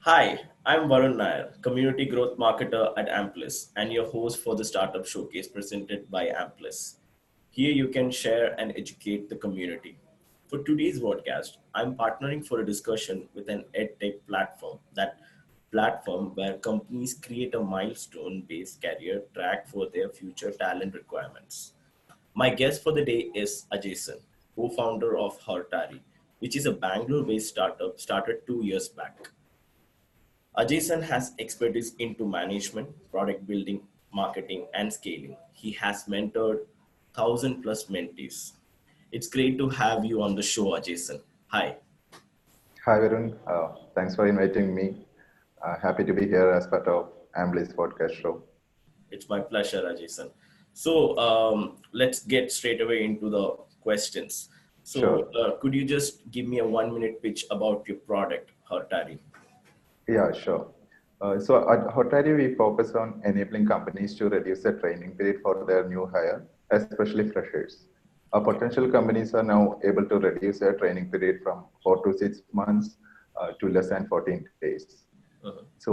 Hi, I'm Varun Nair, Community Growth Marketer at Ampliz, and your host for the Startup Showcase presented by Ampliz. Here you can share and educate the community. For today's podcast, I'm partnering for a discussion with an edtech platform. That platform where companies create a milestone-based career track for their future talent requirements. My guest for the day is Ajayson, co-founder of Hortari, which is a Bangalore-based startup started 2 years back. Ajayson has expertise into management, product building, marketing, and scaling. He has mentored 1,000 plus mentees. It's great to have you on the show, Ajayson. Hi. Hi, Varun. Thanks for inviting me. Happy to be here as part of Ambliss podcast show. It's my pleasure, Ajayson. So let's get straight away into the questions. So Sure. could you just give me a 1 minute pitch about your product, Hortari? Yeah, sure. So at Hortari, we focus on enabling companies to reduce the training period for their new hire, especially freshers. Our Okay. potential companies are now able to reduce their training period from 4 to 6 months to less than 14 days. Uh-huh. So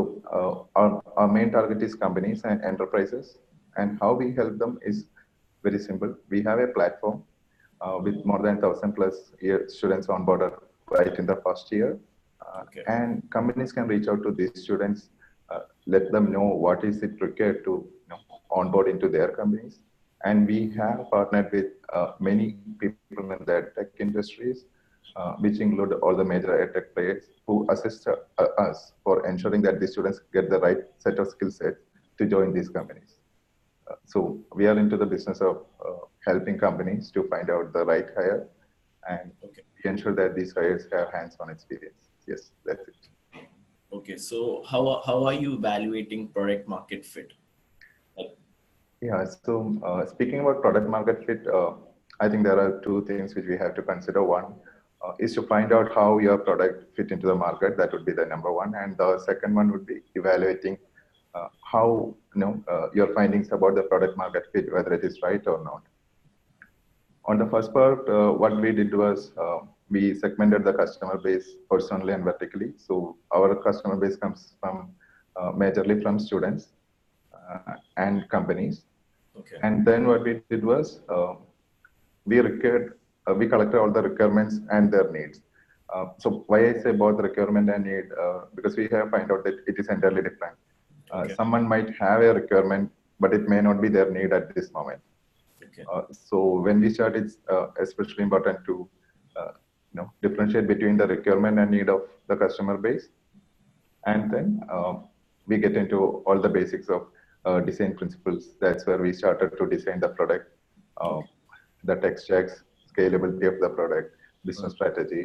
our main target is companies and enterprises, and how we help them is very simple. We have a platform with more than 1,000 plus students on board right in the first year, Okay. and companies can reach out to these students, let them know what is it required to onboard into their companies, and we have partnered with many people in the tech industries, which include all the major tech players who assist us for ensuring that the students get the right set of skill sets to join these companies. So we are into the business of helping companies to find out the right hire, and Okay. we ensure that these hires have hands-on experience. Yes, that's it. Okay. So how are you evaluating product market fit? Like, Yeah, so speaking about product market fit, I think there are two things which we have to consider. One is to find out how your product fit into the market. That would be the number one. And the second one would be evaluating how your findings about the product market fit, whether it is right or not. On the first part, what we did was we segmented the customer base horizontally and vertically. So our customer base comes from majorly from students and companies. okay. And then what we did was we collected all the requirements and their needs. So why I say both requirement and need, because we have find out that it is entirely different. Okay. Someone might have a requirement, but it may not be their need at this moment. Okay. So when we start, it's especially important to differentiate between the requirement and need of the customer base, and then we get into all the basics of design principles. That's where we started to design the product, uh, Okay. the tech stacks, scalability of the product, Uh, business strategy,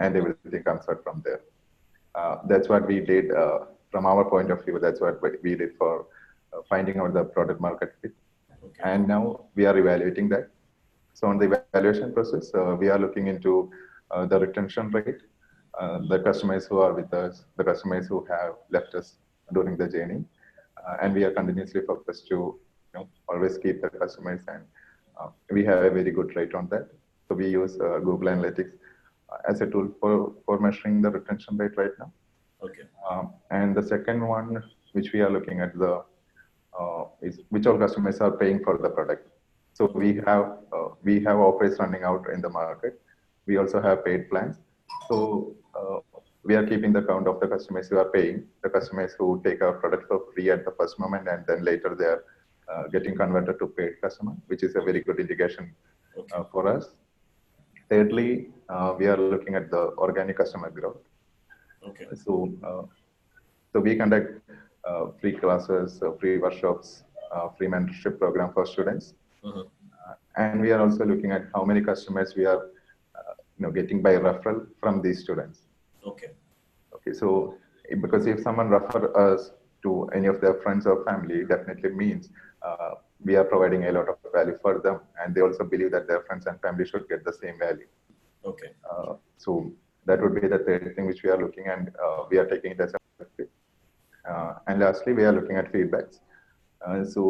and everything comes out from there. That's what we did from our point of view. That's what we did for finding out the product market fit. okay. And now we are evaluating that. So on the evaluation process, we are looking into the retention rate, the customers who are with us, the customers who have left us during the journey, and we are continuously focused to always keep the customers, and we have a very good rate on that. So we use Google Analytics as a tool for measuring the retention rate right now. Okay. And the second one, which we are looking at is which all customers are paying for the product. So we have offers running out in the market. We also have paid plans. So we are keeping the count of the customers who are paying, the customers who take our product for free at the first moment, and then later they are getting converted to paid customer, which is a very good indication Okay. for us. Thirdly, we are looking at the organic customer growth. Okay. So, so we conduct free classes, free workshops, free mentorship program for students, Uh-huh. and we are also looking at how many customers we are, getting by referral from these students. Okay. Okay, so because if someone refer us to any of their friends or family, definitely means we are providing a lot of value for them, and they also believe that their friends and family should get the same value. Okay. So that would be the third thing which we are looking, and we are taking it as a fit. And lastly, we are looking at feedbacks. So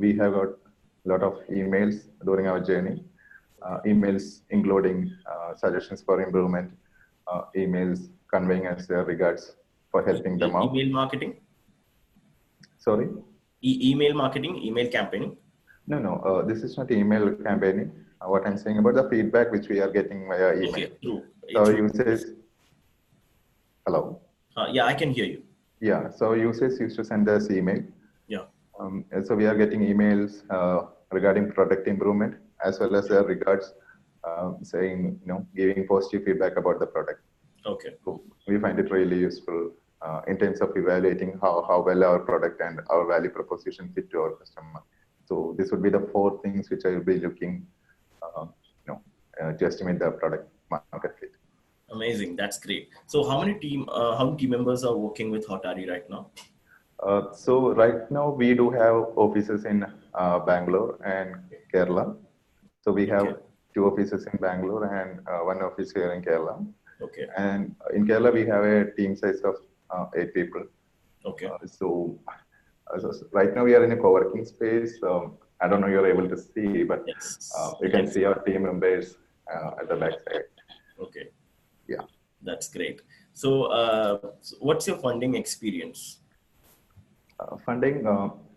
we have got a lot of emails during our journey, Okay. emails including suggestions for improvement, emails conveying us their regards, for helping them out. Email marketing? Sorry? Email marketing, email campaigning? No. This is not email campaigning. What I'm saying about the feedback which we are getting via email. Okay, true. So Through. users, hello? Yeah, I can hear you. Yeah, so users used to send us email. Yeah. And so we are getting emails regarding product improvement as well as regards saying, giving positive feedback about the product. Okay. So we find it really useful in terms of evaluating how well our product and our value proposition fit to our customer. So this would be the four things which I will be looking, to estimate the product market fit. Amazing. That's great. So how many team members are working with Hortari right now? So right now we do have offices in Bangalore and Kerala. So we have Okay. 2 offices in Bangalore and 1 office here in Kerala. Okay. And in Kerala we have a team size of 8 people. Okay. So right now we are in a co-working space. I don't know you're able to see, but Yes. you can see our team members at the back side. Okay. Yeah. That's great. So what's your funding experience? Funding,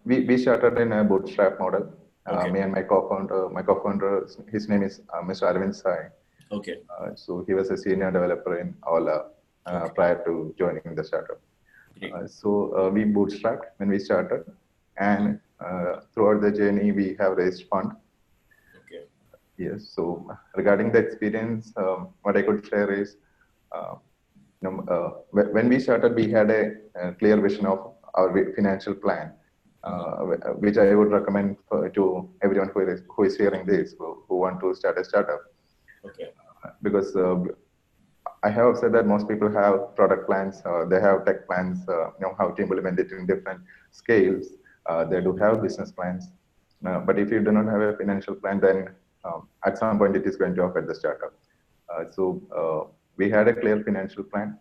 we started in a bootstrap model. Okay. Me and my co-founder, his name is Mr. Arvind Sai. Okay. So he was a senior developer in Ola prior to joining the startup. So we bootstrapped when we started, and throughout the journey we have raised fund. Okay. Yes. So regarding the experience, what I could share is, when we started, we had a clear vision of our financial plan, which I would recommend to everyone who is hearing this, who want to start a startup. Okay. Because I have said that most people have product plans, they have tech plans, how to implement it in different scales. They do have business plans, but if you do not have a financial plan, then at some point it is going to affect the startup. So we had a clear financial plan,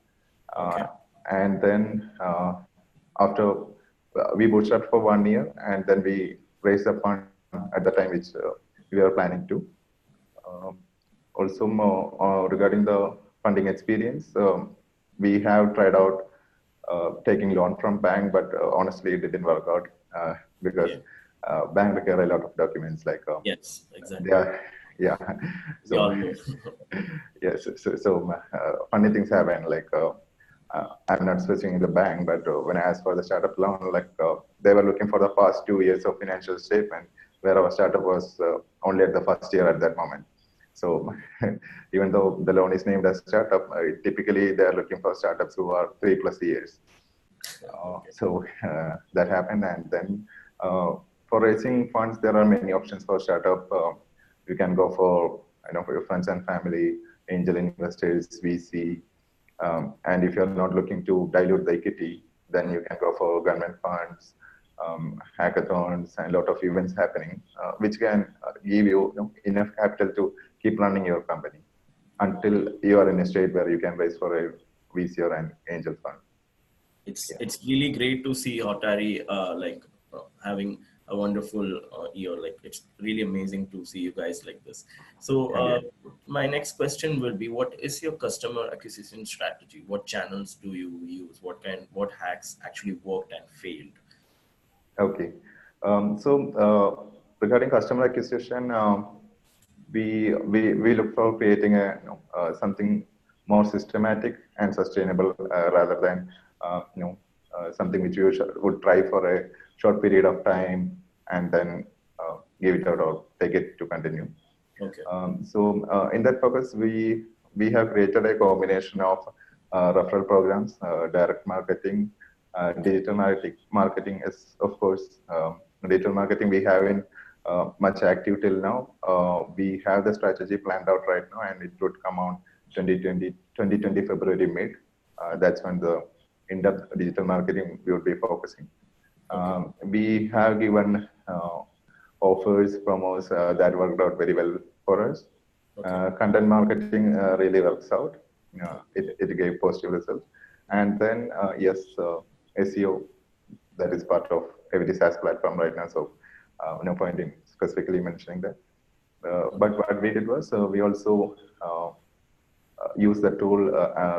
Okay. and then after we bootstrapped for 1 year, and then we raised the fund at the time which we were planning to. Also, regarding the funding experience, we have tried out taking loan from bank, but honestly, it didn't work out because bank require a lot of documents like yes, exactly. they are, yeah. We So all know. yes, so funny things happen. Like I'm not switching the bank, but when I asked for the startup loan, like they were looking for the past 2 years of financial statement, where our startup was only at the first year at that moment. So even though the loan is named as startup, typically they are looking for startups who are 3+ years. So that happened, and then for raising funds, there are many options for startup. You can go for your friends and family, angel investors, VC, and if you're not looking to dilute the equity, then you can go for government funds, hackathons, and a lot of events happening, which can give you, enough capital to keep running your company until you are in a state where you can raise for a VC or an angel fund. It's really great to see Hortari having a wonderful year. Like, it's really amazing to see you guys like this. So my next question will be, what is your customer acquisition strategy? What channels do you use? What hacks actually worked and failed? Okay. Regarding customer acquisition, we look for creating something more systematic and sustainable rather than something which you would try for a short period of time and then give it out or take it to continue. Okay. In that purpose, we have created a combination of referral programs, direct marketing, digital marketing is, of course, digital marketing we haven't much active till now. We have the strategy planned out right now, and it would come on 2020 February mid. That's when the in-depth digital marketing we would be focusing. We have given offers, promos that worked out very well for us. Content marketing really works out. It gave positive results. And then, yes, SEO, that is part of every SaaS platform right now. So no point in specifically mentioning that. But what we did was we also use the tool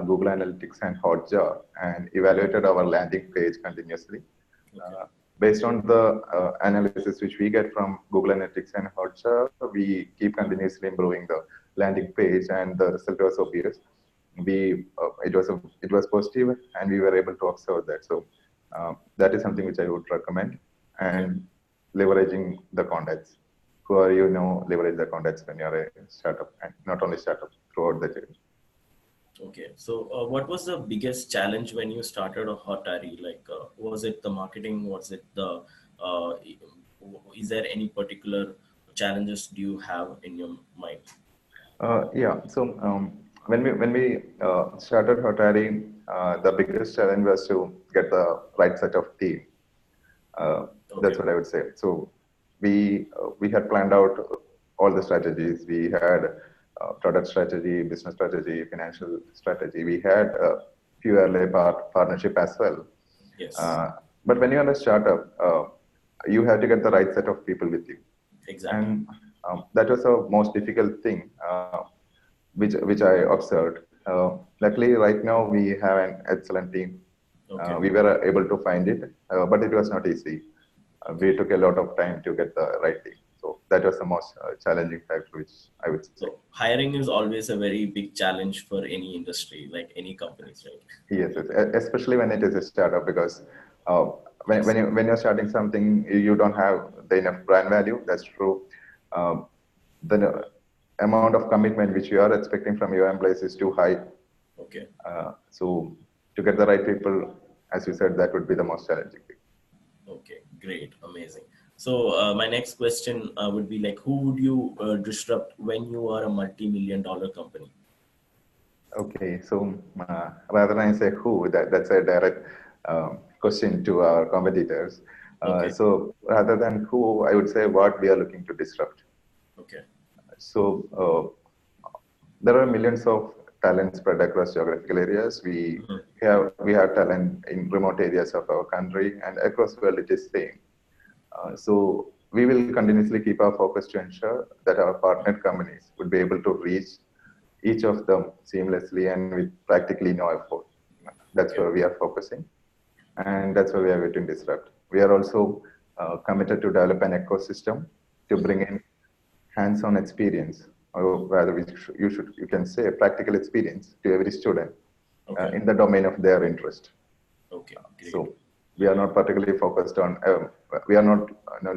Google Analytics and Hotjar and evaluated our landing page continuously. Okay. Based on the analysis which we get from Google Analytics and Hotjar, we keep continuously improving the landing page, and the result was obvious. It was positive, and we were able to observe that. So that is something which I would recommend, Okay. and leveraging the contacts. Who are leverage the contacts when you're a startup, and not only startup throughout the journey. Okay. So, what was the biggest challenge when you started a Hortari? Like, was it the marketing? Was it the, uh, is there any particular challenges do you have in your mind? Yeah. So when we started Hortari, the biggest challenge was to get the right set of team. That's Okay. what I would say. So we had planned out all the strategies. We had product strategy, business strategy, financial strategy. We had a few early partnership as well. Yes. Uh, but when you're a startup, you have to get the right set of people with you, Exactly. and that was the most difficult thing, which I observed. Luckily, right now we have an excellent team. Okay. We were able to find it, but it was not easy. Okay. We took a lot of time to get the right team. So that was the most challenging factor, which I would say. So hiring is always a very big challenge for any industry, like any companies, right? Yes, yes. Especially when it is a startup, because uh, Yes. when you're starting something, you don't have the enough brand value. That's true. Um, the amount of commitment which you are expecting from your employees is too high. Okay. So to get the right people, as you said, that would be the most challenging thing. Okay. Great. Amazing. So my next question would be like, who would you disrupt when you are a multi-million dollar company? Okay, so rather than say who, that's a direct question to our competitors. Okay. So rather than who, I would say what we are looking to disrupt. Okay. So there are millions of talents spread across geographical areas. Mhm. We have talent in remote areas of our country, and across world it is same. So we will continuously keep our focus to ensure that our partner companies would be able to reach each of them seamlessly and with practically no effort. That's Okay. where we are focusing, and that's where we are going to disrupt. We are also committed to develop an ecosystem to Mhm. bring in hands-on experience, or rather, you can say practical experience to every student Okay. in the domain of their interest. Okay. Great. So we are not particularly focused on, we are not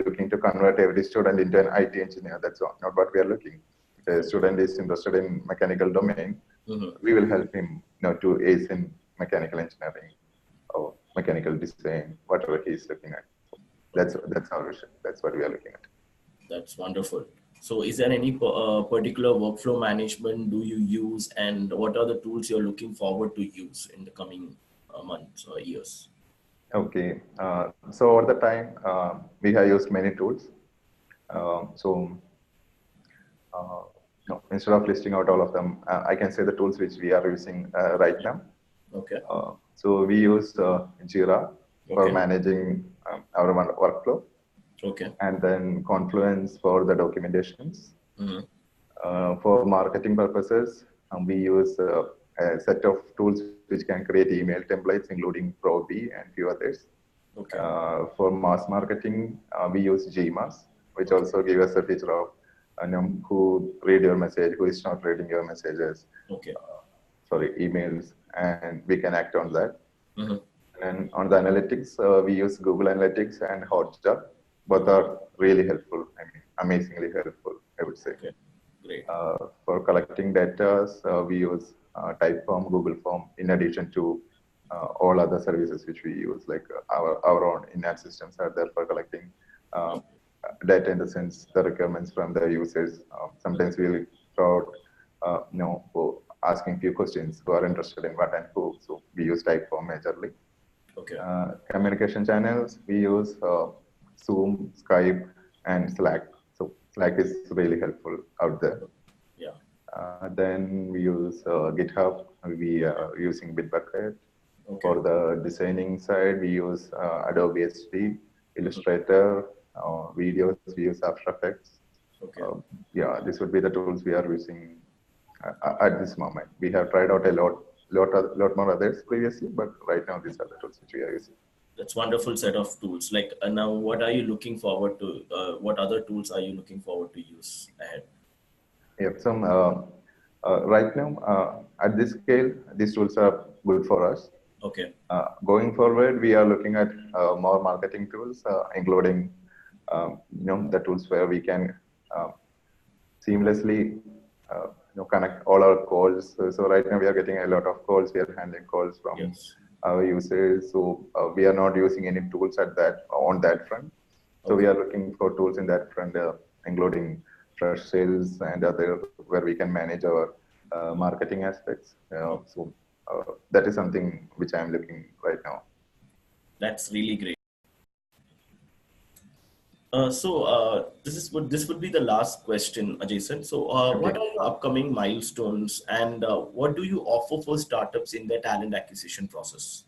looking to convert every student into an IT engineer. That's not what we are looking. If a Okay. student is interested in mechanical domain, Mhm. we will help him to ace in mechanical engineering or mechanical design, whatever he is looking at. So Okay. that's our vision. That's what we are looking at. That's wonderful. So, is there any particular workflow management do you use, and what are the tools you're looking forward to use in the coming months or years? Okay. So over the time, we have used many tools. So uh, no, instead of listing out all of them, I can say the tools which we are using right now. Okay. So we use Jira for Okay. managing our workflow, Okay. and then Confluence for the documentations. Hmm. For marketing purposes, we use a set of tools which can create email templates, including Pro B and few others. Okay. For mass marketing, we use Gmass, which Okay. also gives us a feature of who read your message, who is not reading your messages, Okay. sorry, emails, and we can act on that. Hmm. And on the analytics, we use Google Analytics and Hotjar. Both Okay. are really helpful. I mean, amazingly helpful, I would say. Okay. Great. For collecting data, we use Typeform, Google Form, in addition to all other services which we use, like our own in-app systems are there for collecting uh, Okay. data in the sense the requirements from the users. Sometimes we'll throw out, for asking few questions who are interested in what and who. So we use Typeform majorly. Okay. Communication channels, we use Zoom, Skype, and Slack. So Slack is really helpful out there. Yeah. Then we use GitHub. We are using Bitbucket. Okay. For the designing side, we use Adobe XD, Hmm. Illustrator, videos, we use After Effects. Okay. Uh, yeah, this would be the tools we are using at this moment. We have tried out a lot more others previously, but right now these are the tools which we are using. That's wonderful set of tools. Like now, what are you looking forward to? What other tools are you looking forward to use ahead? Yeah, right now, at this scale, these tools are good for us. Okay. Going forward, we are looking at more marketing tools, including the tools where we can uh, seamlessly connect all our calls. So right now we are getting a lot of calls. We are handling calls from Yes. our users. So we are not using any tools at that on that front. So we Okay. are looking for tools in that front, including fresh sales and other where we can manage our marketing aspects. That is something which I am looking right now. That's really great. This would be the last question, Ajayson. So, what Okay. are your upcoming milestones, and what do you offer for startups in their talent acquisition process?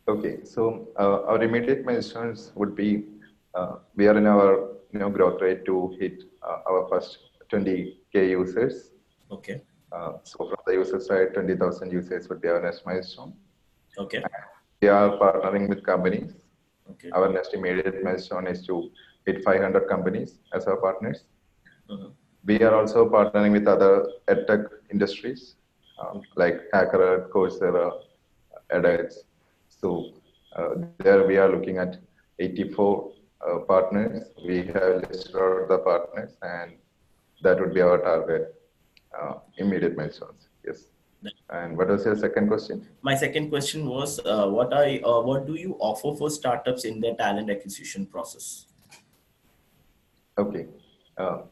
Okay, so our immediate milestones would be we are in our growth rate to hit our first 20K users. Okay. So from the user side, 20,000 users would be our next milestone. Okay. We are partnering with companies. Okay. Our next immediate milestone is to hit 500 companies as our partners. Uh-huh. We are also partnering with other edtech industries Okay. like Hacker, Coursera, edX. So there we are looking at 84 partners. We have listed out the partners, and that would be our target immediate milestones. Yes. And what was your second question? My second question was, what do you offer for startups in their talent acquisition process? Okay.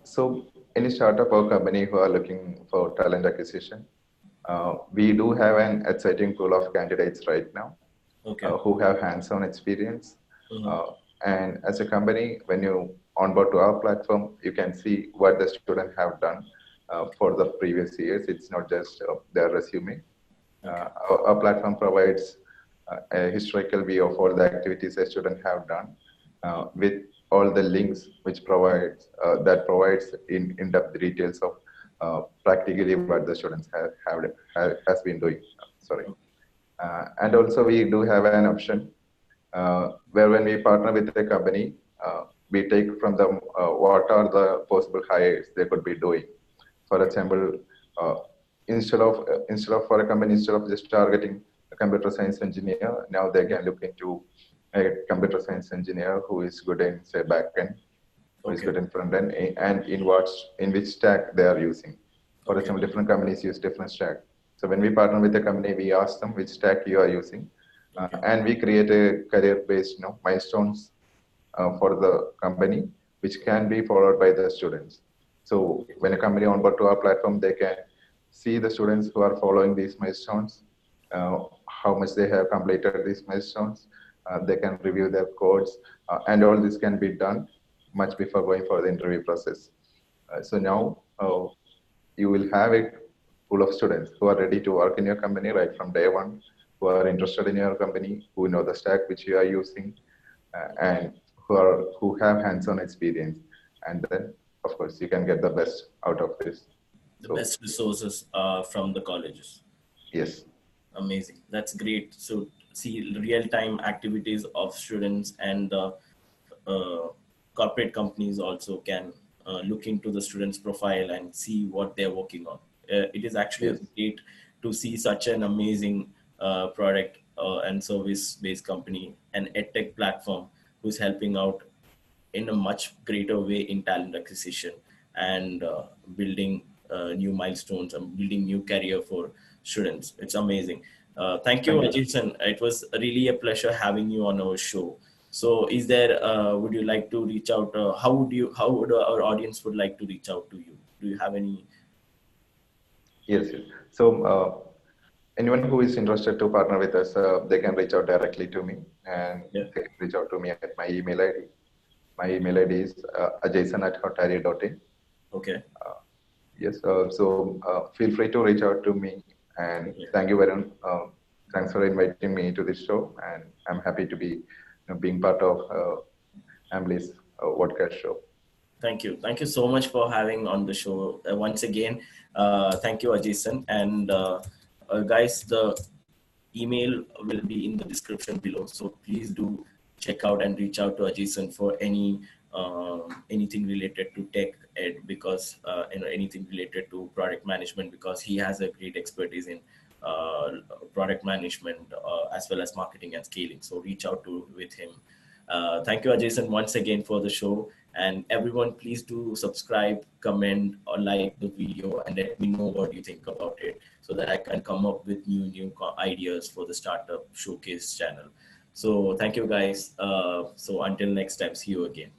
So any startup or company who are looking for talent acquisition, we do have an exciting pool of candidates right now Okay. who have hands-on experience. Uh-huh. Uh, and as a company, when you onboard to our platform, you can see what the student have done for the previous years. It's not just their resume. Okay. Our platform provides a historical view of all the activities a student have done with all the links which provides in-depth details of practically what the students has been doing. Sorry. And also we do have an option where when we partner with a company, we take from them what are the possible hires they could be doing. For example, uh, instead of for a company, instead of just targeting a computer science engineer, now they can look into a computer science engineer who is good in say backend, who is Okay. good in front end, and in which stack they are using. For Okay. example, different companies use different stack. So when we partner with a company, we ask them which stack you are using, Okay. and we create a career-based milestones for the company, which can be followed by the students. So when a company onboard to our platform, they can see the students who are following these milestones, how much they have completed these milestones. They can review their codes, and all this can be done much before going for the interview process. So now you will have a pool of students who are ready to work in your company right from day one, who are interested in your company, who know the stack which you are using, and who have hands-on experience. And then, of course, you can get the best out of this. The So best resources from the colleges. yes, Amazing. That's great. So see real-time activities of students and uh, corporate companies also can look into the students' profile and see what they're working on. It is actually yes, great to see such an amazing product and service-based company, an edtech platform who's helping out in a much greater way in talent acquisition and building new milestones and building new career for students. It's amazing. Thank you, thank you. Ajayson. It was really a pleasure having you on our show. So, is there? Would you like to reach out? How would you? How would our audience would like to reach out to you? Do you have any? Yes, yes. So anyone who is interested to partner with us, they can reach out directly to me, and Yeah. they can reach out to me at my email ID. My email ID is ajayson@hortari.in. Okay. Yes, feel free to reach out to me, and Okay. thank you very much. Thanks for inviting me to this show, and I'm happy to be being part of Ampliz Vodcast show. Thank you so much for having on the show once again. Thank you, Ajayson. And guys, the email will be in the description below. So please do check out and reach out to Ajayson for anything related to tech ed, because anything related to product management, because he has a great expertise in uh, product management as well as marketing and scaling. So reach out to with him. Thank you, Ajayson, once again for the show. And everyone, please do subscribe, comment, or like the video, and let me know what you think about it, so that I can come up with new ideas for the startup showcase channel. So thank you, guys. So until next time, see you again.